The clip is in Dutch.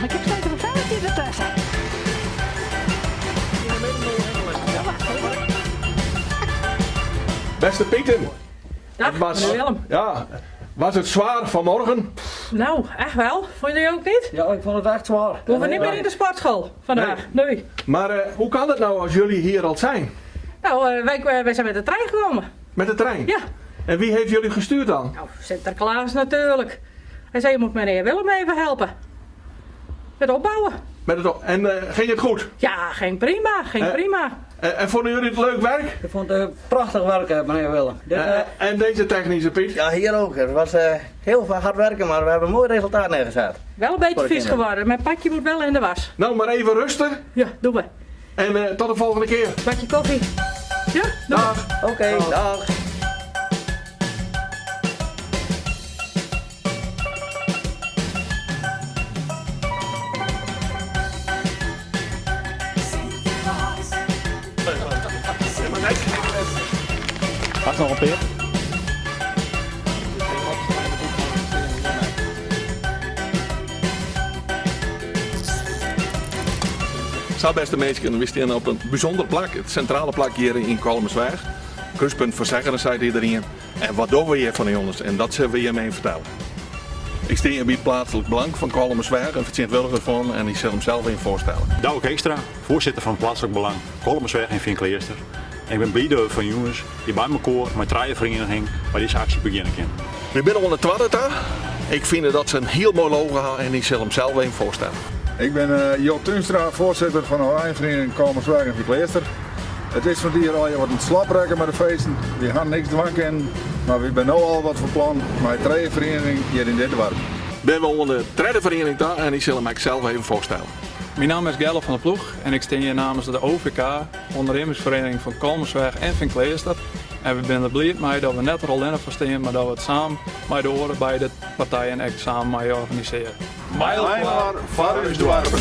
ik heb steeds een vuiltje ertussen. Beste Pieten, Dag, meneer Willem. ja, was het zwaar vanmorgen? Nou, echt wel. Vond je ook niet? Ja, ik vond het echt zwaar. We hoeven niet meer in de sportschool vandaag. Nee. Maar hoe kan het nou als jullie hier al zijn? Nou, wij zijn met de trein gekomen. Met de trein? Ja. En wie heeft jullie gestuurd dan? Nou, Sinterklaas natuurlijk. Hij zei, je moet meneer Willem even helpen. Met opbouwen. En ging het goed? Ja, ging prima. Prima. En vonden jullie het leuk werk? Ik vond het prachtig werken, meneer Willem. En deze technische Piet? Ja, hier ook. Het was heel veel hard werken, maar we hebben een mooi resultaat neergezet. Wel een beetje Voor de vies kinderen. geworden. Mijn pakje moet wel in de was. Nou, maar even rusten. Ja, doen we. En tot de volgende keer. Bakje koffie. Ja, doen we. Dag. Oké, dag. Gaat nog een peer? Zo, beste mensen, we staan op een bijzondere plek, het centrale plek hier in Kolmersweg. Kruispunt voor zeggeren, zei iedereen. En wat doen we hier van jongens? En dat zullen we je mee vertellen. Ik sta hier bij het plaatselijk belang van Kolmersweg en vertegenwoordiger van en ik zal hem zelf even voorstellen. Douwe Keekstra, voorzitter van het plaatselijk belang Kolmersweg in Vinkleerster. En ik ben blij van jongens die bij mijn koor, mijn traaienvereniging, bij deze actie beginnen kunnen. We zijn onder het Twadderta. Ik vind dat ze een heel mooi logo hebben en ik zal hem zelf even voorstellen. Ik ben Joop Tuinstra, voorzitter van de Oranjevereniging Kolmersweg en Vinkleerster. Het is van hier al je wat een slaprekken met de feesten. We gaan niks dwang in, maar we zijn nu al wat van plan met de trainvereniging hier in dit dorp. Ben we onder de derde vereniging daar en ik zal hem zelf even voorstellen. Mijn naam is Gerlof van der Ploeg en ik sta hier namens de OVK, ondernemingsvereniging van Kolmersweg en Vinkleerster. En we zijn er blij mee dat we net er al in verstaan, maar dat we het samen met de oren bij de partijen echt samen mee organiseren. Mijlpaal voor uw dorpen.